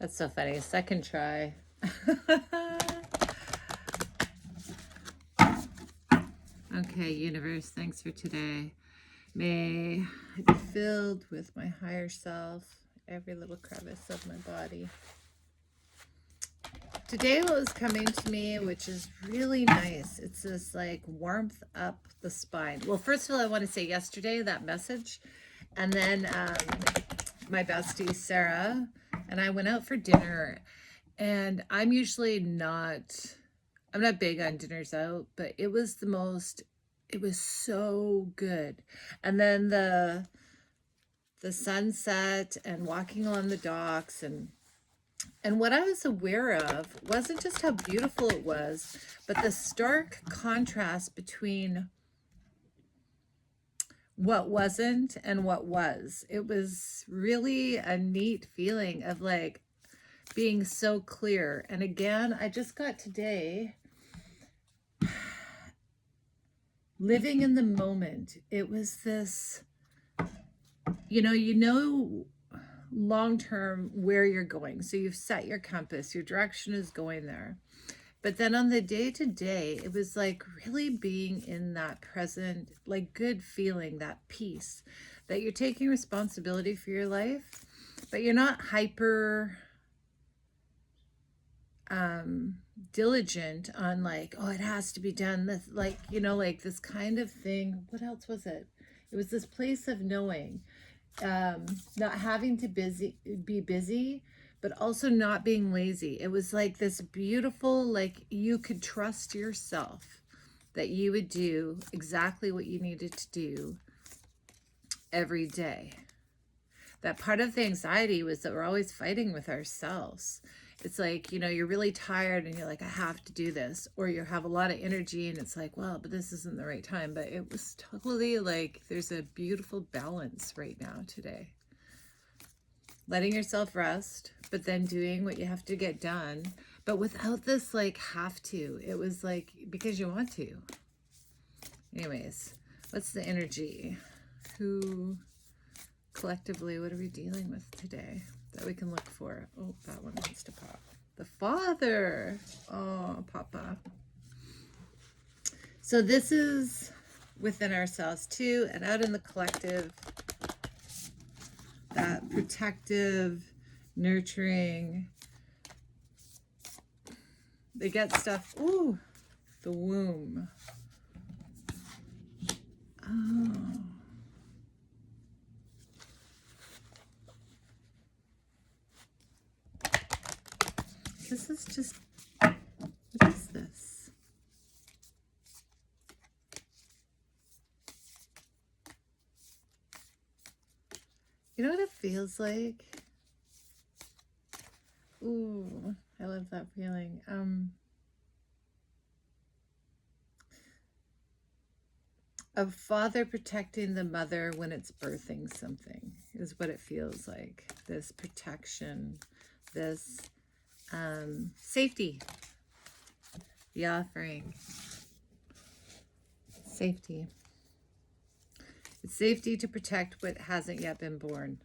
That's so funny. Second try. Okay, universe, thanks for today. May I be filled with my higher self, every little crevice of my body. Today what was coming to me, which is really nice, it's this like warmth up the spine. Well, first of all, I want to say yesterday that message, and then my bestie Sarah and I went out for dinner, and I'm not big on dinners out, but it was so good. And then the sunset and walking on the docks, and what I was aware of wasn't just how beautiful it was, but the stark contrast between what wasn't and what was. It was really a neat feeling of like being so clear. And again, I just got today living in the moment. It was this, long term where you're going. So you've set your compass, your direction is going there. But then on the day to day, it was like really being in that present, like good feeling, that peace, that you're taking responsibility for your life, but you're not hyper diligent on like, oh, it has to be done. This, like, like this kind of thing. What else was it? It was this place of knowing, not having to be busy, but also not being lazy. It was like this beautiful, like you could trust yourself that you would do exactly what you needed to do every day. That part of the anxiety was that we're always fighting with ourselves. It's like, you're really tired and you're like, I have to do this. Or you have a lot of energy and it's like, well, but this isn't the right time. But it was totally like, there's a beautiful balance right now today. Letting yourself rest, but then doing what you have to get done. But without this like have to. It was like, because you want to. Anyways, what's the energy? Who collectively, what are we dealing with today that we can look for? Oh, that one wants to pop. The Father. Oh, Papa. So this is within ourselves too, and out in the collective, that protective, nurturing. They get stuff. Ooh, the womb. Oh. This is just, what is this? You know what it feels like? Ooh, I love that feeling. A father protecting the mother when it's birthing something is what it feels like. This protection, this safety, the offering, safety. It's safety to protect what hasn't yet been born,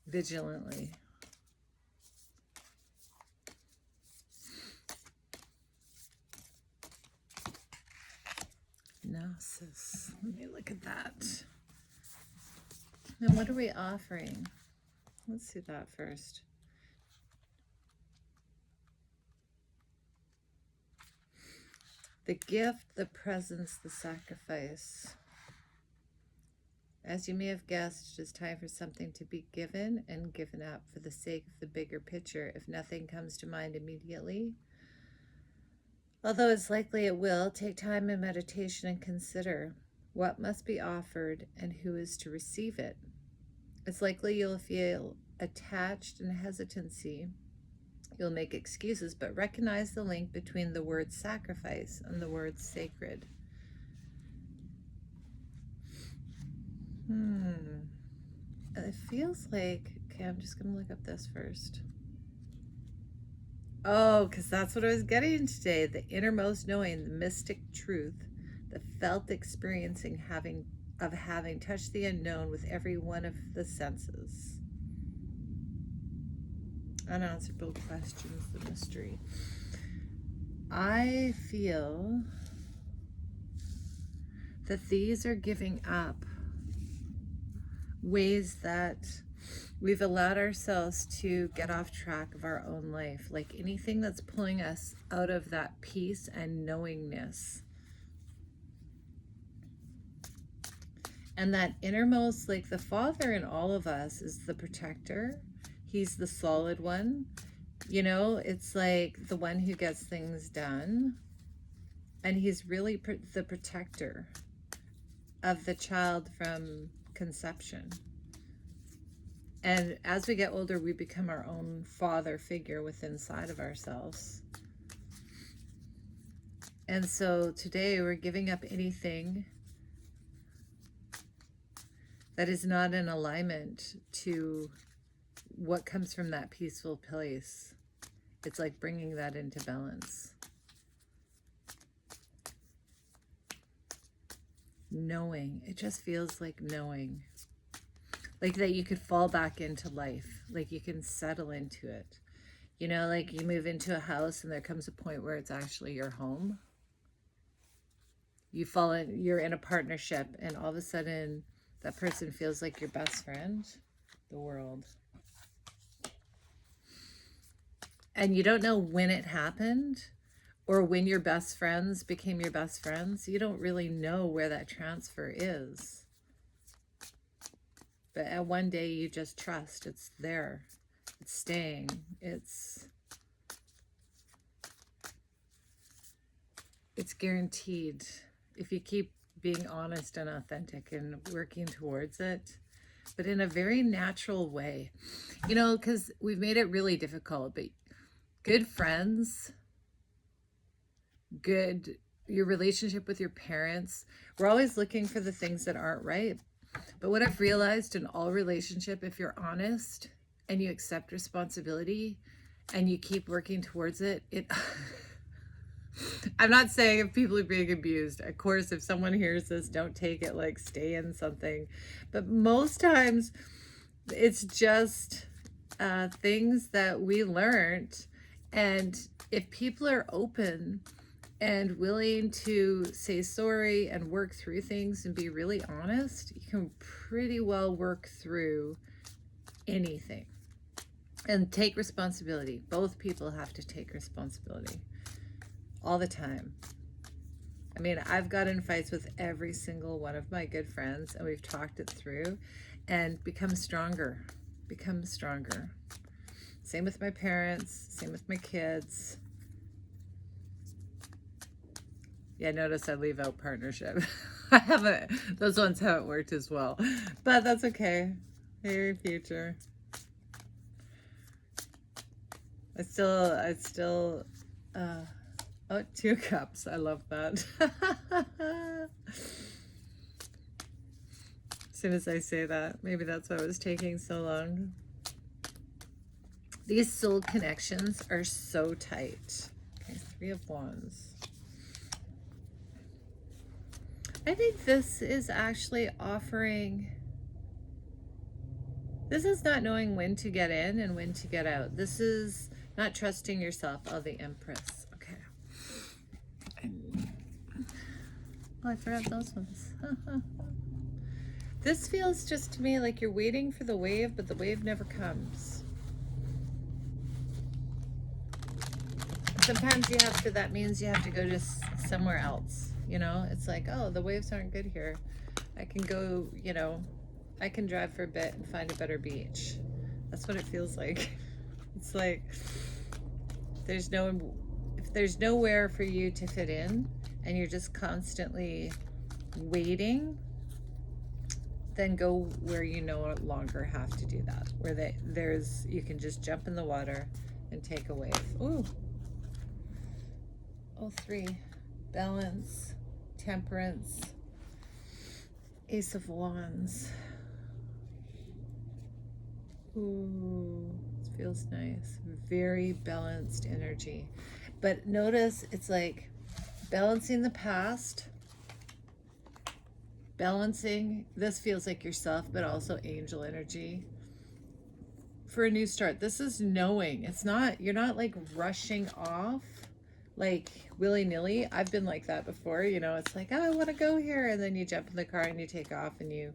vigilantly. Gnosis. Let me look at that. And what are we offering? Let's do that first. The gift, the presence, the sacrifice. As you may have guessed, it is time for something to be given and given up for the sake of the bigger picture. If nothing comes to mind immediately, although it's likely it will, take time in meditation and consider what must be offered and who is to receive it. It's likely you'll feel attached and hesitancy. You'll make excuses, but recognize the link between the word sacrifice and the word sacred. It feels like, okay, I'm just going to look up this first. Oh, because that's what I was getting today. The innermost knowing, the mystic truth, the felt experiencing of having touched the unknown with every one of the senses. Unanswerable questions, the mystery. I feel that these are giving up ways that we've allowed ourselves to get off track of our own life, like anything that's pulling us out of that peace and knowingness. And that innermost, like the Father in all of us is the protector. He's the solid one. You know, it's like the one who gets things done. And he's really the protector of the child from conception. And as we get older, we become our own father figure within inside of ourselves. And so today we're giving up anything that is not in alignment to what comes from that peaceful place. It's like bringing that into balance. Knowing, it just feels like knowing. Like that you could fall back into life, like you can settle into it. You know, like you move into a house and there comes a point where it's actually your home. You're in a partnership and all of a sudden that person feels like your best friend, the world. And you don't know when it happened or when your best friends became your best friends. You don't really know where that transfer is. But at one day you just trust it's there. It's staying. It's guaranteed. If you keep being honest and authentic and working towards it, but in a very natural way. You know, because we've made it really difficult, but good friends, your relationship with your parents, we're always looking for the things that aren't right. But what I've realized in all relationship, if you're honest and you accept responsibility and you keep working towards it, I'm not saying if people are being abused. Of course, if someone hears this, don't take it like stay in something. But most times it's just things that we learned. And if people are open and willing to say sorry and work through things and be really honest, you can pretty well work through anything and take responsibility. Both people have to take responsibility all the time. I mean, I've got in fights with every single one of my good friends and we've talked it through and become stronger. Same with my parents, same with my kids. Yeah, notice I leave out partnership. Those ones haven't worked as well, but that's okay. Very future. I still, oh, 2 cups. I love that. As soon as I say that, maybe that's why it was taking so long. These soul connections are so tight. Okay, 3 of Wands. I think this is actually offering, this is not knowing when to get in and when to get out. This is not trusting yourself. Oh, the Empress. Okay. Oh, I forgot those ones. This feels just to me like you're waiting for the wave, but the wave never comes. Sometimes you have to, that means you have to go just somewhere else. You know, it's like, oh, the waves aren't good here. I can go, you know, I can drive for a bit and find a better beach. That's what it feels like. It's like if there's nowhere for you to fit in and you're just constantly waiting, then go where you no longer have to do that. Where you can just jump in the water and take a wave. Ooh. Oh, 3. Balance, Temperance, Ace of Wands. Ooh, it feels nice. Very balanced energy. But notice it's like balancing the past, balancing, this feels like yourself, but also angel energy. for a new start. This is knowing. It's not, you're not like rushing off like willy-nilly. I've been like that before, you know. It's like, oh, I want to go here, and then you jump in the car and you take off, and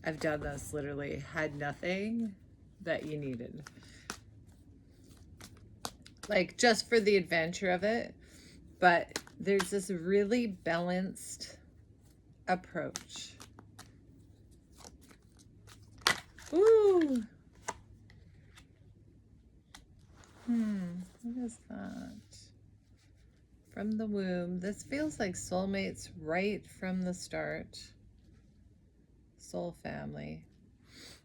I've done this, literally had nothing that you needed, like just for the adventure of it. But there's this really balanced approach. Ooh. What is that? From the womb. This feels like soulmates right from the start. Soul family.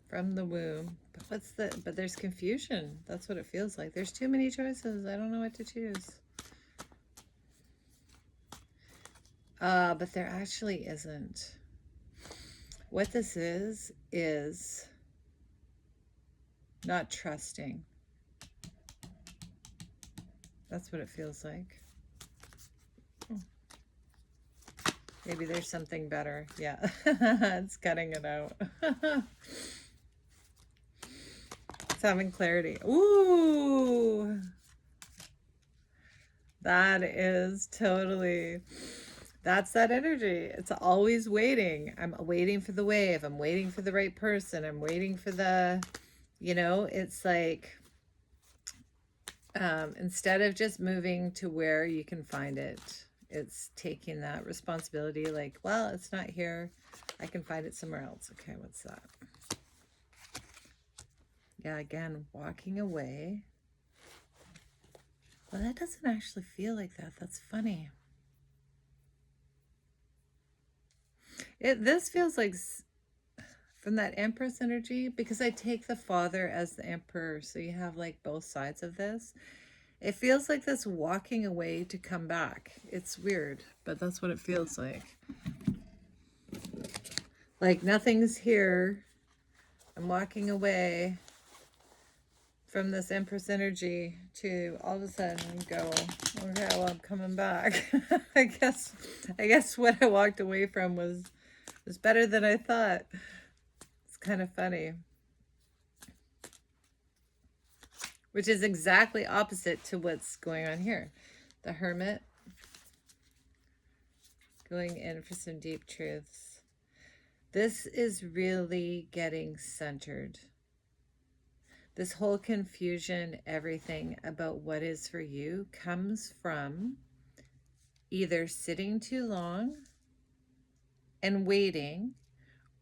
From the womb. But there's confusion. That's what it feels like. There's too many choices. I don't know what to choose. But there actually isn't. What this is not trusting. That's what it feels like. Maybe there's something better. Yeah, it's cutting it out. It's having clarity. Ooh, that is totally, that's that energy. It's always waiting. I'm waiting for the wave. I'm waiting for the right person. I'm waiting for the, you know, it's like, instead of just moving to where you can find it, it's taking that responsibility, like, well, it's not here, I can find it somewhere else. Okay, what's that? Yeah, again, walking away. Well, that doesn't actually feel like that. That's funny. This feels like from that Empress energy, because I take the Father as the Emperor, so you have like both sides of this. It feels like this walking away to come back. It's weird, but that's what it feels like. Like nothing's here. I'm walking away from this Empress energy to all of a sudden go, okay, well, I'm coming back. I guess what I walked away from was better than I thought. It's kind of funny. Which is exactly opposite to what's going on here. The Hermit. Going in for some deep truths. This is really getting centered. This whole confusion, everything about what is for you, comes from either sitting too long and waiting,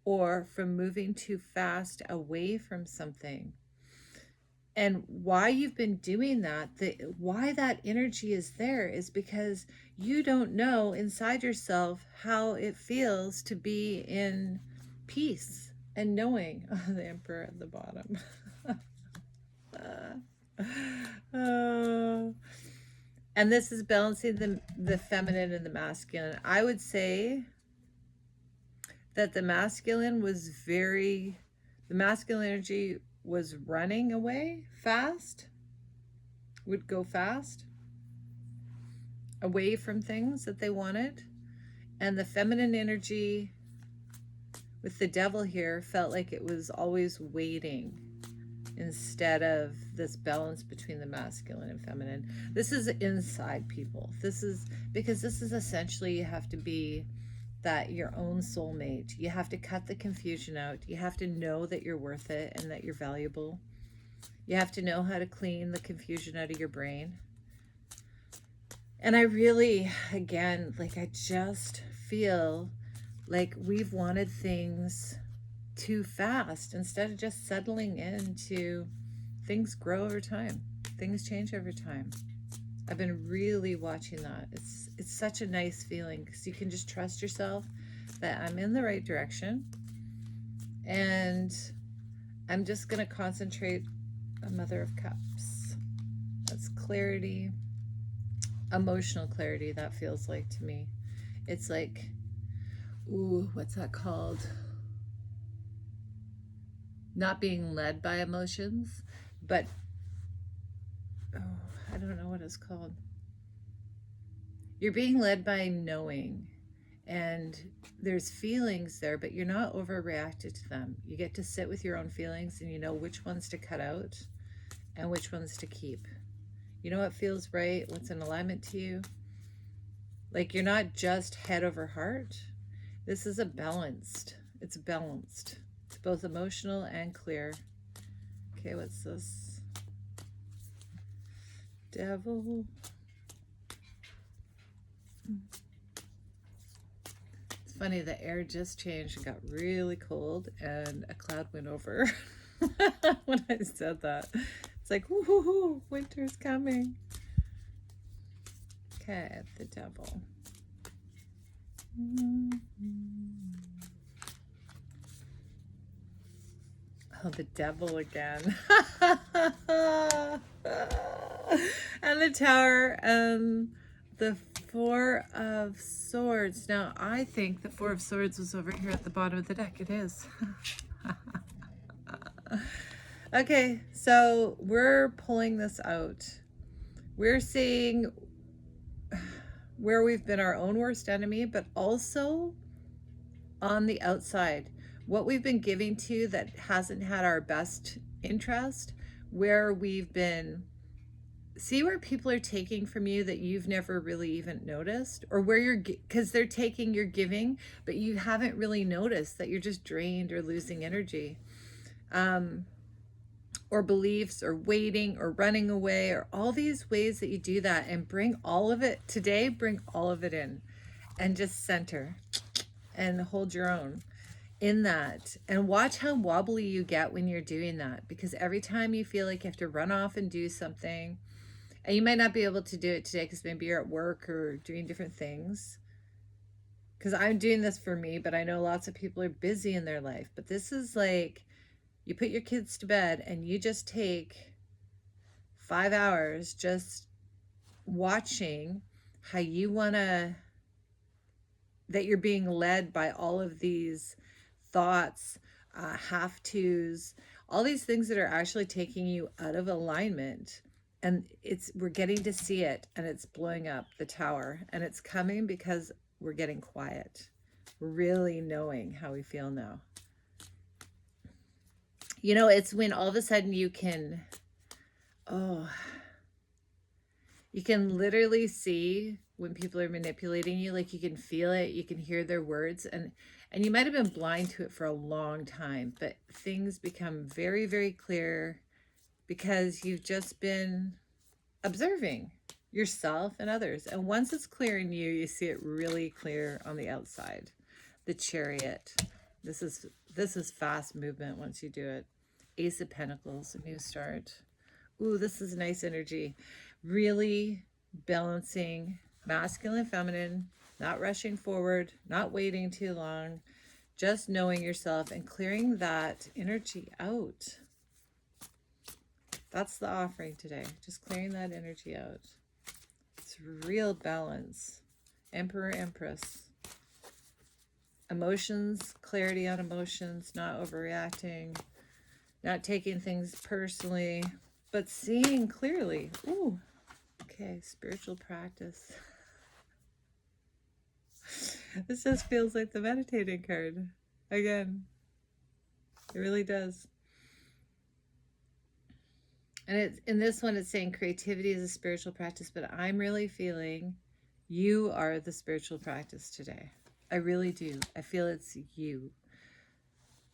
or from moving too fast away from something. And why you've been doing that, why that energy is there, is because you don't know inside yourself how it feels to be in peace and knowing. Oh, the Emperor at the bottom. Oh. And this is balancing the feminine and the masculine. I would say that the masculine energy was running away fast, would go fast, away from things that they wanted. And the feminine energy with the Devil here felt like it was always waiting instead of this balance between the masculine and feminine. This is inside people. This is because this is essentially, you have to be that your own soulmate. You have to cut the confusion out. You have to know that you're worth it and that you're valuable. You have to know how to clean the confusion out of your brain. And I really, again, like, I just feel like we've wanted things too fast instead of just settling into things grow over time. Things change over time. I've been really watching that. It's such a nice feeling because you can just trust yourself that I'm in the right direction, and I'm just going to concentrate on Mother of Cups. That's clarity, emotional clarity, that feels like to me. It's like, ooh, what's that called? Not being led by emotions, but I don't know what it's called. You're being led by knowing, and there's feelings there, but you're not overreacted to them. You get to sit with your own feelings, and you know which ones to cut out and which ones to keep. You know what feels right, what's in alignment to you. Like, you're not just head over heart. This is it's balanced. It's both emotional and clear. Okay, what's this? Devil. It's funny, the air just changed and got really cold, and a cloud went over when I said that. It's like, whoo, winter's coming. Okay, the devil. Oh, the devil again. And the Tower, and the Four of Swords. Now, I think the Four of Swords was over here at the bottom of the deck. It is. Okay, so we're pulling this out. We're seeing where we've been our own worst enemy, but also on the outside, what we've been giving to that hasn't had our best interest, where we've been, see where people are taking from you that you've never really even noticed, or where you're, because they're taking your giving, but you haven't really noticed that you're just drained or losing energy. Or beliefs, or waiting, or running away, or all these ways that you do that, and bring all of it today, bring all of it in, and just center and hold your own in that, and watch how wobbly you get when you're doing that, because every time you feel like you have to run off and do something, and you might not be able to do it today because maybe you're at work or doing different things, because I'm doing this for me, but I know lots of people are busy in their life. But this is like, you put your kids to bed and you just take 5 hours just watching how you want to, that you're being led by all of these thoughts, have tos, all these things that are actually taking you out of alignment. And we're getting to see it, and it's blowing up the Tower, and it's coming because we're getting quiet. We're really knowing how we feel now. You know, it's when all of a sudden you can, you can literally see when people are manipulating you. Like, you can feel it, you can hear their words, and you might have been blind to it for a long time, but things become very, very clear because you've just been observing yourself and others. And once it's clear in you, you see it really clear on the outside. The Chariot. This is fast movement once you do it. Ace of Pentacles, a new start. Ooh, this is nice energy. Really balancing masculine, feminine, not rushing forward, not waiting too long, just knowing yourself and clearing that energy out. That's the offering today. Just clearing that energy out. It's real balance. Emperor, Empress. Emotions, clarity on emotions, not overreacting, not taking things personally, but seeing clearly. Ooh, okay, spiritual practice. This just feels like the meditating card. Again, it really does. And in this one, it's saying creativity is a spiritual practice, but I'm really feeling you are the spiritual practice today. I really do. I feel it's you.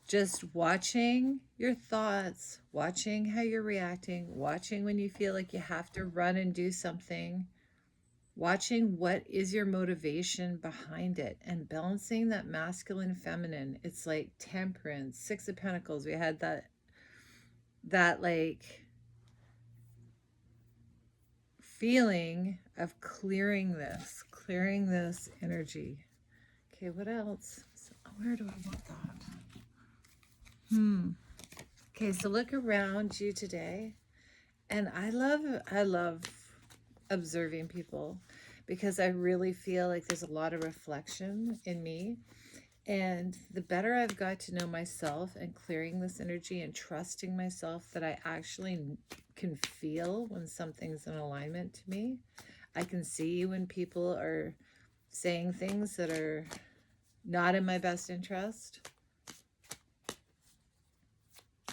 Just watching your thoughts, watching how you're reacting, watching when you feel like you have to run and do something, watching what is your motivation behind it, and balancing that masculine, feminine. It's like temperance, Six of Pentacles. We had that like feeling of clearing this energy. Okay, what else? Where do I want that? Okay, so look around you today. And I love observing people, because I really feel like there's a lot of reflection in me. And the better I've got to know myself and clearing this energy and trusting myself that I actually can feel when something's in alignment to me. I can see when people are saying things that are not in my best interest,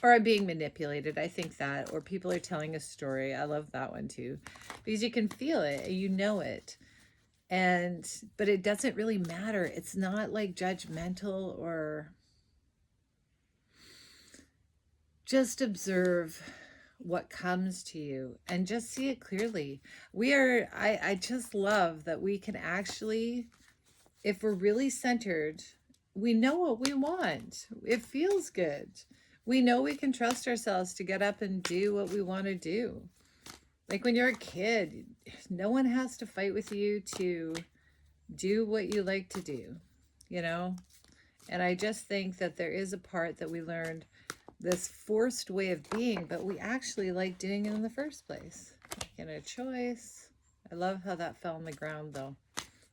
or I'm being manipulated. I think that, or people are telling a story. I love that one too, because you can feel it, you know it. And, but it doesn't really matter. It's not like judgmental, or just observe what comes to you and just see it clearly. I just love that we can actually, if we're really centered, we know what we want. It feels good. We know we can trust ourselves to get up and do what we want to do. Like when you're a kid, no one has to fight with you to do what you like to do, you know? And I just think that there is a part that we learned, this forced way of being, but we actually like doing it in the first place. Making a choice. I love how that fell on the ground though.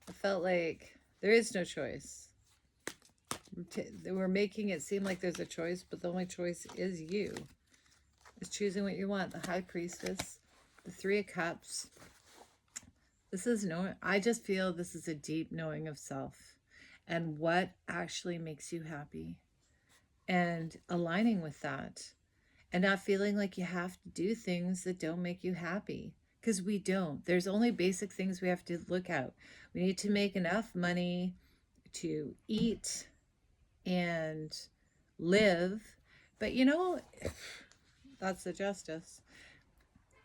It felt like there is no choice. We're making it seem like there's a choice, but the only choice is you. It's choosing what you want. The High Priestess, the Three of Cups. This is I just feel this is a deep knowing of self and what actually makes you happy, and aligning with that, and not feeling like you have to do things that don't make you happy, because we don't. There's only basic things we have to look at. We need to make enough money to eat and live, but you know, that's the justice.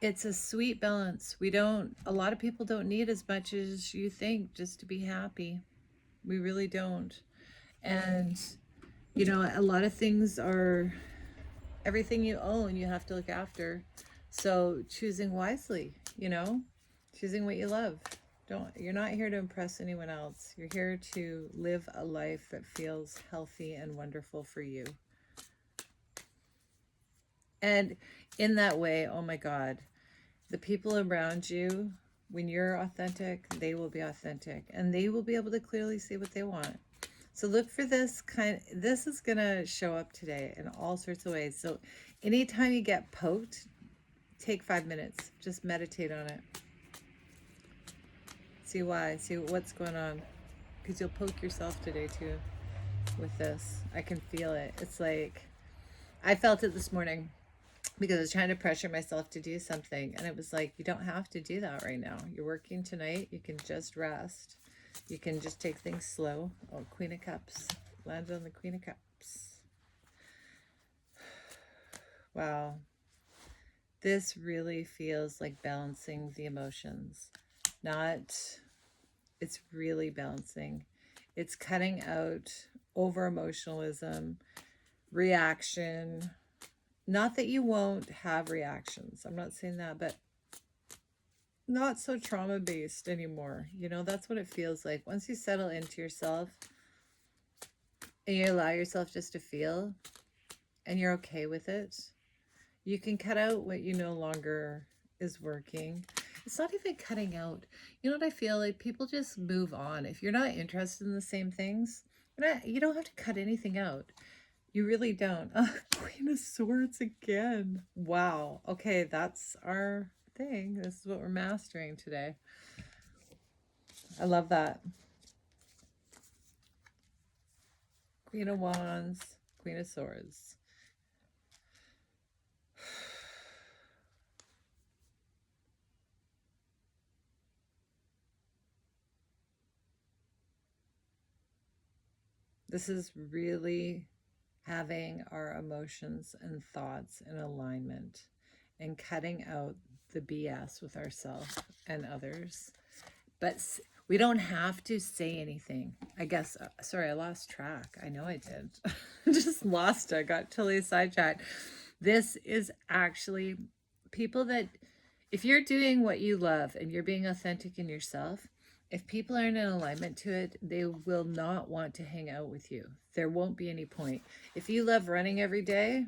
It's a sweet balance. A lot of people don't need as much as you think just to be happy. We really don't. And, you know, a lot of things are, everything you own, you have to look after. So choosing wisely, you know, choosing what you love. You're not here to impress anyone else. You're here to live a life that feels healthy and wonderful for you. And in that way, oh my God, the people around you, when you're authentic, they will be authentic, and they will be able to clearly see what they want. So look for this is going to show up today in all sorts of ways. So anytime you get poked, take 5 minutes, just meditate on it. See why, see what's going on, because you'll poke yourself today too with this. I can feel it. It's like, I felt it this morning, because I was trying to pressure myself to do something. And it was like, you don't have to do that right now. You're working tonight. You can just rest. You can just take things slow. Oh, Queen of Cups. Landed on the Queen of Cups. Wow. This really feels like balancing the emotions. It's really balancing. It's cutting out over emotionalism, reaction. Not that you won't have reactions. I'm not saying that, but not so trauma-based anymore. You know, that's what it feels like. Once you settle into yourself and you allow yourself just to feel, and you're okay with it, you can cut out what you no longer is working. It's not even cutting out. You know what I feel like? People just move on. If you're not interested in the same things, you don't have to cut anything out. You really don't. Queen of Swords again. Wow. Okay, that's our thing. This is what we're mastering today. I love that. Queen of Wands, Queen of Swords. This is really having our emotions and thoughts in alignment and cutting out the BS with ourselves and others. But we don't have to say anything. I guess, sorry, I lost track. I know I did. Just lost it. I got totally sidetracked. This is actually people that, if you're doing what you love and you're being authentic in yourself, if people aren't in alignment to it, they will not want to hang out with you. There won't be any point. If you love running every day,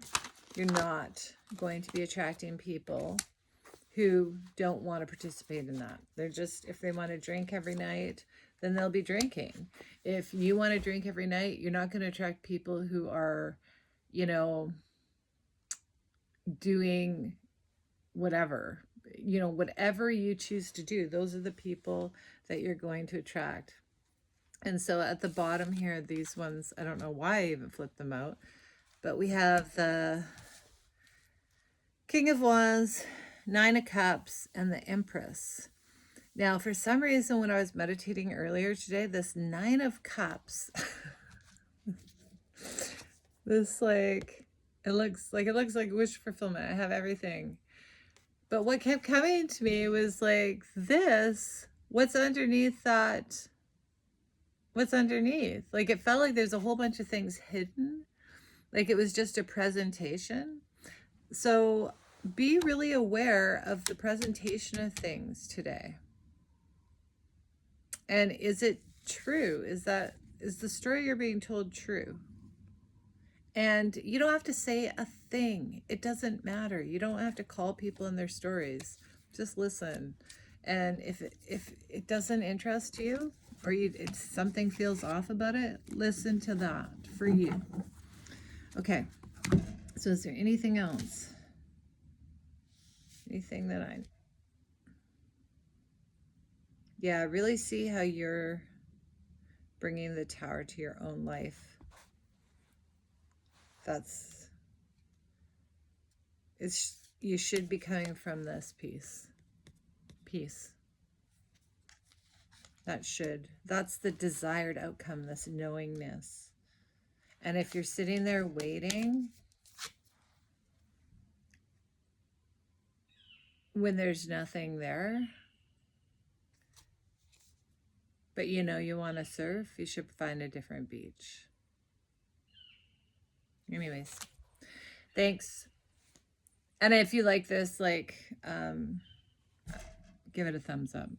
you're not going to be attracting people who don't want to participate in that. They're just, if they want to drink every night, then they'll be drinking. If you want to drink every night, you're not going to attract people who are, you know, doing whatever. You know, whatever you choose to do, those are the people that you're going to attract. And so at the bottom here, these ones, I don't know why I even flipped them out, but we have the King of Wands, Nine of Cups, and the Empress. Now, for some reason, when I was meditating earlier today, this Nine of Cups, this it looks like wish fulfillment. I have everything. But what kept coming to me was like this, what's underneath that? What's underneath? Like it felt like there's a whole bunch of things hidden. Like it was just a presentation. So be really aware of the presentation of things today. And is it true? Is the story you're being told true? And you don't have to say a thing. It doesn't matter. You don't have to call people in their stories. Just listen. And if it doesn't interest you, or if something feels off about it, listen to that for you. Okay. So is there anything else? Anything that yeah, really see how you're bringing the Tower to your own life. You should be coming from this peace. That's the desired outcome, this knowingness. And if you're sitting there waiting, when there's nothing there, but you know you want to surf, you should find a different beach. Anyways, thanks. And if you like this, give it a thumbs up.